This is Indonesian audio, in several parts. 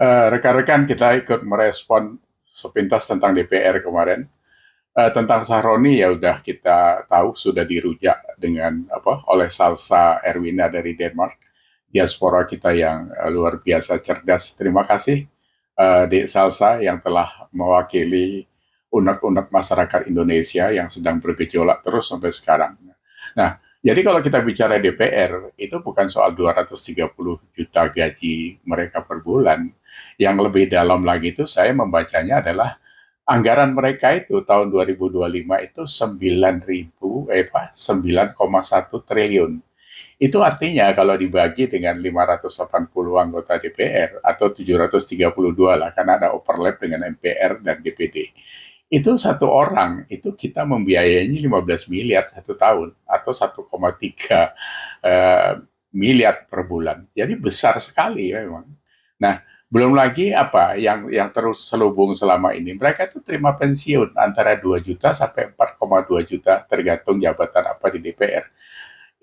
Rekan-rekan kita ikut merespon sepintas tentang DPR kemarin. Tentang Sahroni ya udah kita tahu sudah dirujak dengan apa oleh Salsa Erwina dari Denmark, diaspora kita yang luar biasa cerdas. Terima kasih Dek Salsa yang telah mewakili unek-unek masyarakat Indonesia yang sedang bergejolak terus sampai sekarang. Nah, jadi kalau kita bicara DPR, itu bukan soal 230 juta gaji mereka per bulan. Yang lebih dalam lagi itu saya membacanya adalah anggaran mereka itu tahun 2025 itu 9,1 triliun. Itu artinya kalau dibagi dengan 580 anggota DPR atau 732 lah, karena ada overlap dengan MPR dan DPD. Itu satu orang, itu kita membiayainya 15 miliar satu tahun atau 1,3 miliar per bulan. Jadi besar sekali memang. Nah, belum lagi apa yang terus selubung selama ini. Mereka itu terima pensiun antara 2 juta sampai 4,2 juta tergantung jabatan apa di DPR.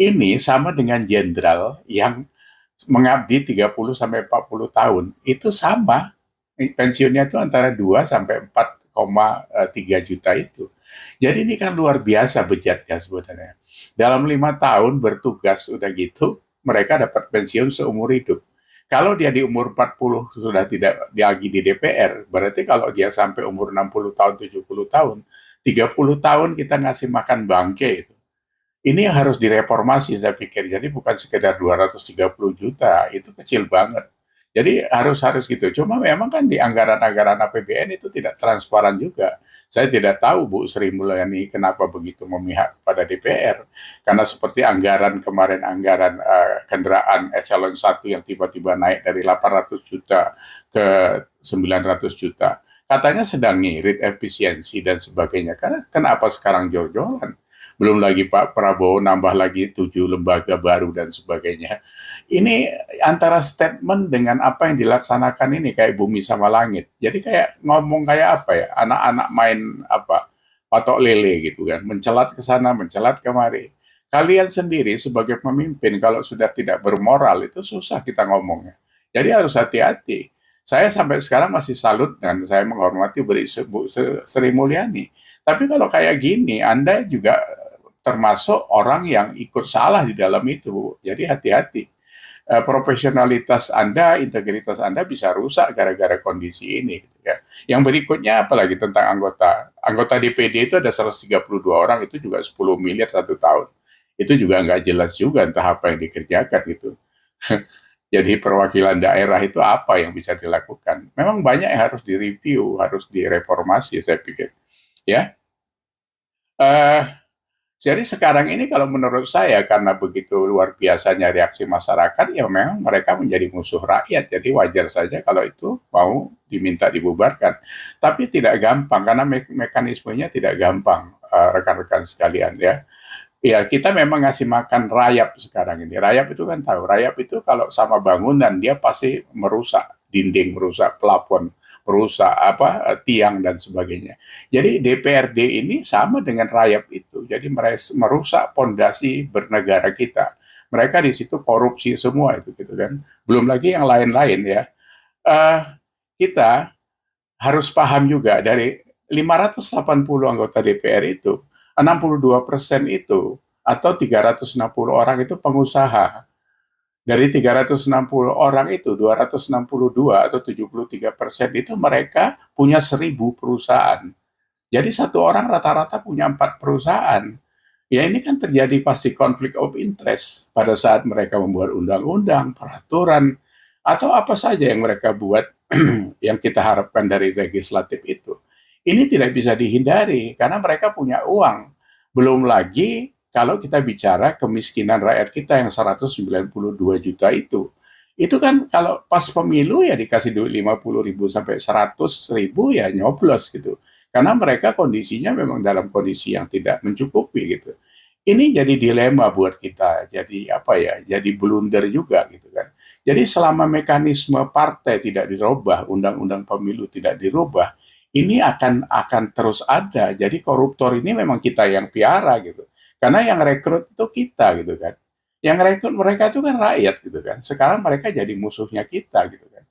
Ini sama dengan jenderal yang mengabdi 30 sampai 40 tahun. Itu sama. Pensiunnya itu antara 2 sampai 4,3 juta itu. Jadi ini kan luar biasa bejatnya sebenarnya. Dalam 5 tahun bertugas udah gitu, mereka dapat pensiun seumur hidup. Kalau dia di umur 40 sudah tidak lagi di DPR, berarti kalau dia sampai umur 60 tahun, 70 tahun, 30 tahun kita ngasih makan bangke itu. Ini yang harus direformasi saya pikir. Jadi bukan sekedar 230 juta, itu kecil banget. Jadi harus gitu. Cuma memang kan di anggaran-anggaran APBN itu tidak transparan juga. Saya tidak tahu Bu Sri Mulyani kenapa begitu memihak pada DPR. Karena seperti anggaran kemarin, anggaran kendaraan eselon 1 yang tiba-tiba naik dari 800 juta ke 900 juta. Katanya sedang ngirit efisiensi dan sebagainya. Karena kenapa sekarang jor-joran? Belum lagi Pak Prabowo nambah lagi 7 lembaga baru dan sebagainya. Ini antara statement dengan apa yang dilaksanakan ini kayak bumi sama langit. Jadi kayak ngomong kayak apa ya, anak-anak main apa, patok lele gitu kan, mencelat ke sana, mencelat kemari. Kalian sendiri sebagai pemimpin kalau sudah tidak bermoral itu susah kita ngomongnya. Jadi harus hati-hati. Saya sampai sekarang masih salut dan saya menghormati Bu Sri Mulyani. Tapi kalau kayak gini, Anda juga termasuk orang yang ikut salah di dalam itu. Jadi hati-hati. Profesionalitas Anda, integritas Anda bisa rusak gara-gara kondisi ini. Gitu ya. Yang berikutnya apalagi tentang anggota. Anggota DPD itu ada 132 orang, itu juga 10 miliar satu tahun. Itu juga nggak jelas juga entah apa yang dikerjakan gitu. Jadi perwakilan daerah itu apa yang bisa dilakukan? Memang banyak yang harus direview, harus direformasi saya pikir. Ya, uh, jadi sekarang ini kalau menurut saya karena begitu luar biasanya reaksi masyarakat, ya memang mereka menjadi musuh rakyat. Jadi wajar saja kalau itu mau diminta dibubarkan. Tapi tidak gampang karena mekanismenya tidak gampang, rekan-rekan sekalian ya. Ya, kita memang ngasih makan rayap sekarang ini. Rayap itu kan tahu, rayap itu kalau sama bangunan dia pasti merusak dinding, merusak plafon, merusak apa tiang dan sebagainya. Jadi DPRD ini sama dengan rayap itu. Jadi merusak pondasi bernegara kita. Mereka di situ korupsi semua itu gitu kan. Belum lagi yang lain-lain ya. Uh, kita harus paham juga dari 580 anggota DPR itu, 62% itu atau 360 orang itu pengusaha. Dari 360 orang itu, 262 atau 73% itu mereka punya 1.000 perusahaan. Jadi satu orang rata-rata punya 4 perusahaan. Ya ini kan terjadi pasti konflik of interest pada saat mereka membuat undang-undang, peraturan, atau apa saja yang mereka buat yang kita harapkan dari legislatif itu. Ini tidak bisa dihindari karena mereka punya uang. Belum lagi kalau kita bicara kemiskinan rakyat kita yang 192 juta itu. Itu kan kalau pas pemilu ya dikasih duit 50.000 sampai 100.000 ya nyoblos gitu. Karena mereka kondisinya memang dalam kondisi yang tidak mencukupi gitu. Ini jadi dilema buat kita, jadi apa ya, jadi blunder juga gitu kan. Jadi selama mekanisme partai tidak dirubah, undang-undang pemilu tidak dirubah, ini akan terus ada. Jadi koruptor ini memang kita yang piara gitu. Karena yang rekrut itu kita gitu kan. Yang rekrut mereka itu kan rakyat gitu kan. Sekarang mereka jadi musuhnya kita gitu kan.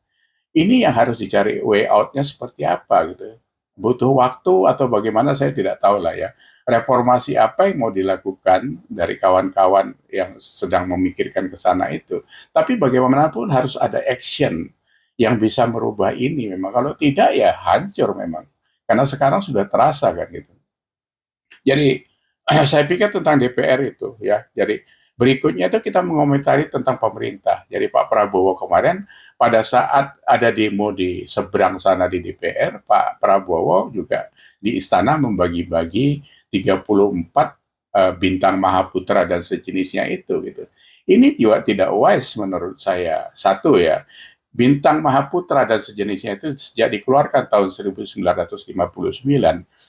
Ini yang harus dicari way out-nya seperti apa gitu. Butuh waktu atau bagaimana saya tidak tahu lah ya. Reformasi apa yang mau dilakukan dari kawan-kawan yang sedang memikirkan ke sana itu. Tapi bagaimanapun harus ada action yang bisa merubah ini memang. Kalau tidak ya hancur memang. Karena sekarang sudah terasa kan gitu. Jadi saya pikir tentang DPR itu ya. Jadi berikutnya itu kita mengomentari tentang pemerintah. Jadi Pak Prabowo kemarin pada saat ada demo di seberang sana di DPR, Pak Prabowo juga di istana membagi-bagi 34 bintang Mahaputra dan sejenisnya itu gitu. Ini juga tidak wise menurut saya. Satu ya, bintang Mahaputra dan sejenisnya itu sejak dikeluarkan tahun 1959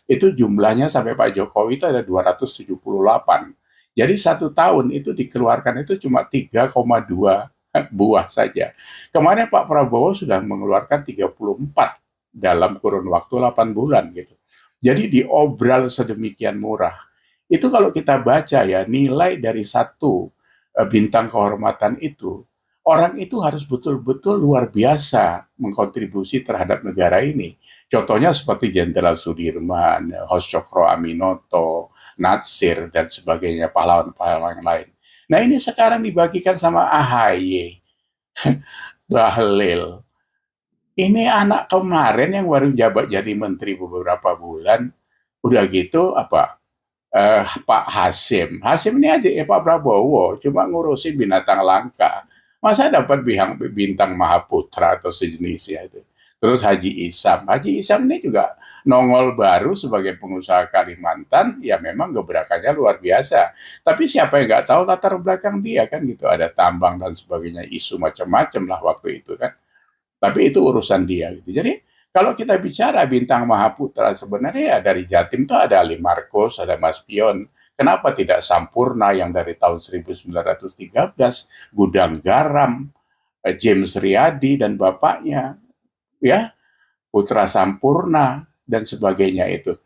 itu jumlahnya sampai Pak Jokowi itu ada 278. Jadi satu tahun itu dikeluarkan itu cuma 3,2 buah saja. Kemarin Pak Prabowo sudah mengeluarkan 34 dalam kurun waktu 8 bulan gitu. Jadi diobral sedemikian murah. Itu kalau kita baca ya nilai dari satu bintang kehormatan itu, orang itu harus betul-betul luar biasa mengkontribusi terhadap negara ini. Contohnya seperti Jenderal Sudirman, Hos Cokro Aminoto, Natsir, dan sebagainya, pahlawan-pahlawan yang lain. Nah ini sekarang dibagikan sama AHY, Bahlil. Ini anak kemarin yang baru jabat jadi menteri beberapa bulan, udah gitu apa Pak Hasim. Hasim ini aja ya Pak Prabowo, cuma ngurusin binatang langka. Masa dapat bintang Mahaputra atau sejenisnya itu. Terus Haji Isam. Haji Isam ini juga nongol baru sebagai pengusaha Kalimantan, ya memang gebrakannya luar biasa. Tapi siapa yang nggak tahu latar belakang dia kan gitu. Ada tambang dan sebagainya, isu macam-macam lah waktu itu kan. Tapi itu urusan dia gitu. Jadi kalau kita bicara bintang Mahaputra sebenarnya ya dari Jatim itu ada Ali Marcos, ada Mas Pion. Kenapa tidak Sampurna yang dari tahun 1913, Gudang Garam, James Riyadi dan bapaknya, ya Putra Sampurna dan sebagainya itu.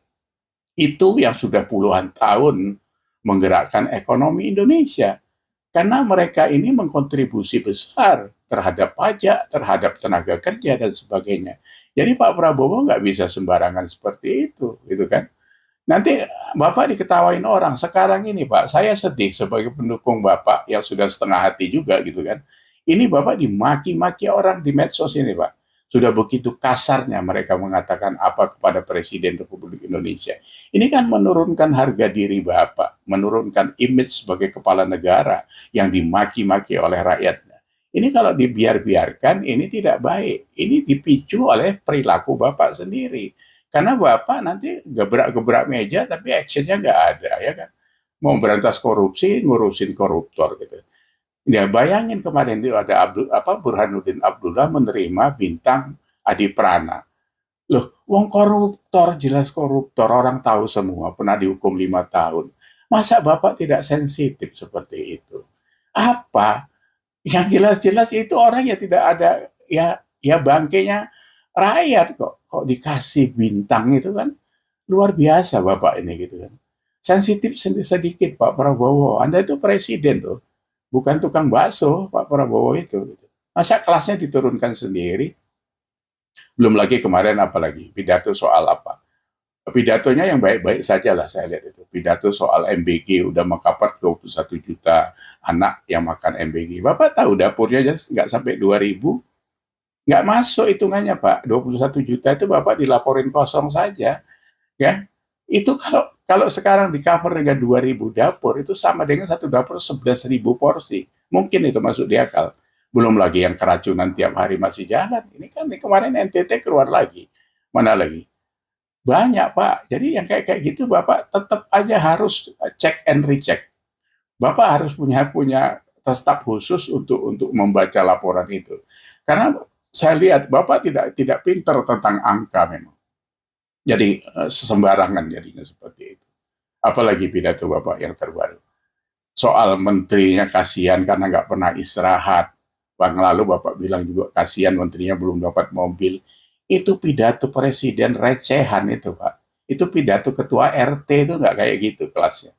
Itu yang sudah puluhan tahun menggerakkan ekonomi Indonesia. Karena mereka ini mengkontribusi besar terhadap pajak, terhadap tenaga kerja, dan sebagainya. Jadi Pak Prabowo nggak bisa sembarangan seperti itu, gitu kan. Nanti Bapak diketawain orang. Sekarang ini Pak, saya sedih sebagai pendukung Bapak yang sudah setengah hati juga, gitu kan. Ini Bapak dimaki-maki orang di medsos ini Pak. Sudah begitu kasarnya mereka mengatakan apa kepada Presiden Republik Indonesia. Ini kan menurunkan harga diri Bapak, menurunkan image sebagai kepala negara yang dimaki-maki oleh rakyatnya. Ini kalau dibiarkan, ini tidak baik. Ini dipicu oleh perilaku Bapak sendiri. Karena Bapak nanti gebrak-gebrak meja, tapi actionnya nggak ada, ya kan? Mau berantas korupsi, ngurusin koruptor gitu. Ya bayangin kemarin itu ada Burhanuddin Abdullah menerima bintang Adi Prana. Loh, wong koruptor, jelas koruptor, orang tahu semua, pernah dihukum 5 tahun. Masa Bapak tidak sensitif seperti itu? Apa? Yang jelas-jelas itu orang yang tidak ada, ya bangkainya rakyat kok dikasih bintang itu kan. Luar biasa Bapak ini gitu kan. Sensitif sedikit Pak Prabowo. Anda itu presiden tuh. Bukan tukang bakso Pak Prabowo itu. Masa kelasnya diturunkan sendiri? Belum lagi kemarin apalagi pidato soal apa? Pidatonya yang baik-baik saja lah saya lihat itu. Pidato soal MBG udah mengkapat 21 juta anak yang makan MBG. Bapak tahu dapurnya aja nggak sampai 2.000, nggak masuk hitungannya Pak. 21 juta itu Bapak dilaporin kosong saja. Ya, itu kalau kalau sekarang di cover dengan 2.000 dapur, itu sama dengan satu dapur 11.000 porsi. Mungkin itu masuk di akal. Belum lagi yang keracunan tiap hari masih jalan. Ini kan kemarin NTT keluar lagi. Mana lagi? Banyak, Pak. Jadi yang kayak gitu Bapak tetap aja harus check and recheck. Bapak harus punya staf khusus untuk membaca laporan itu. Karena saya lihat Bapak tidak pinter tentang angka memang. Jadi sembarangan jadinya seperti itu. Apalagi pidato Bapak yang terbaru. Soal menterinya kasihan karena nggak pernah istirahat. Bang lalu Bapak bilang juga kasihan menterinya belum dapat mobil. Itu pidato presiden recehan itu Pak. Itu pidato ketua RT itu nggak kayak gitu kelasnya.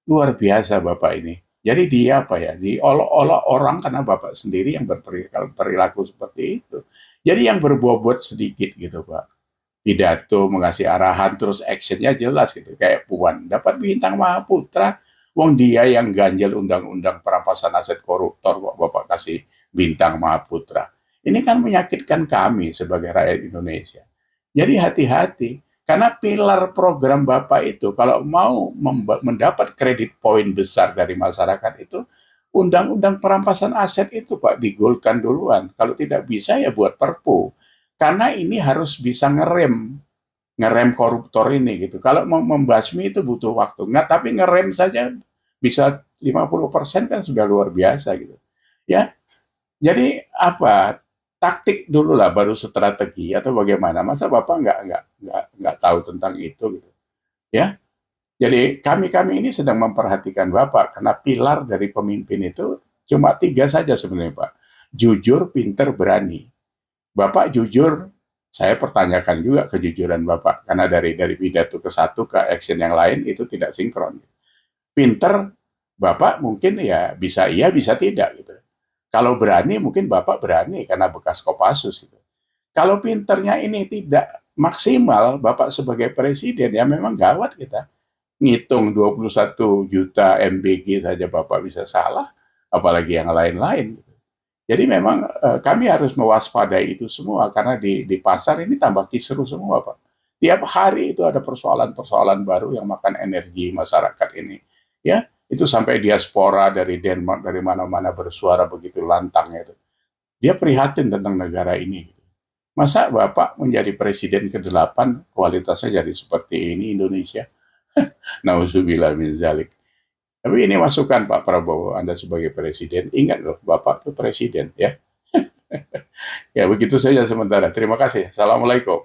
Luar biasa Bapak ini. Jadi dia apa ya, diolok-olok orang karena Bapak sendiri yang berperilaku seperti itu. Jadi yang berbuat-buat sedikit gitu Pak. Pidato, mengasih arahan, terus actionnya jelas gitu. Kayak Puan, dapat bintang Mahaputra, wong dia yang ganjel undang-undang perampasan aset koruptor, kok Bapak kasih bintang Mahaputra. Ini kan menyakitkan kami sebagai rakyat Indonesia. Jadi hati-hati, karena pilar program Bapak itu, kalau mau mendapat kredit poin besar dari masyarakat itu, undang-undang perampasan aset itu Pak digolkan duluan. Kalau tidak bisa ya buat perpu. Karena ini harus bisa ngerem koruptor ini gitu. Kalau mau membasmi itu butuh waktu. Nggak, tapi ngerem saja bisa 50% kan sudah luar biasa gitu. Ya, jadi apa? Taktik dulu lah baru strategi atau bagaimana? Masa Bapak nggak tahu tentang itu gitu. Ya, jadi kami ini sedang memperhatikan Bapak karena pilar dari pemimpin itu cuma 3 saja sebenarnya Pak. Jujur, pinter, berani. Bapak jujur, saya pertanyakan juga kejujuran Bapak karena dari pidato ke satu ke action yang lain itu tidak sinkron. Pinter, Bapak mungkin ya bisa iya bisa tidak gitu. Kalau berani mungkin Bapak berani karena bekas Kopassus gitu. Kalau pinternya ini tidak maksimal Bapak sebagai presiden ya memang gawat kita. Ngitung 21 juta MBG saja Bapak bisa salah, apalagi yang lain-lain. Jadi memang kami harus mewaspadai itu semua karena di pasar ini tambah kisruh semua Pak. Tiap hari itu ada persoalan-persoalan baru yang makan energi masyarakat ini. Ya, itu sampai diaspora dari Denmark dari mana-mana bersuara begitu lantang itu. Dia prihatin tentang negara ini. Masa Bapak menjadi presiden ke-8 kualitasnya jadi seperti ini Indonesia? Nauzubillah min zalik. Tapi ini masukan Pak Prabowo, Anda sebagai presiden, ingat loh, Bapak tuh presiden ya. Ya begitu saja sementara. Terima kasih. Assalamualaikum.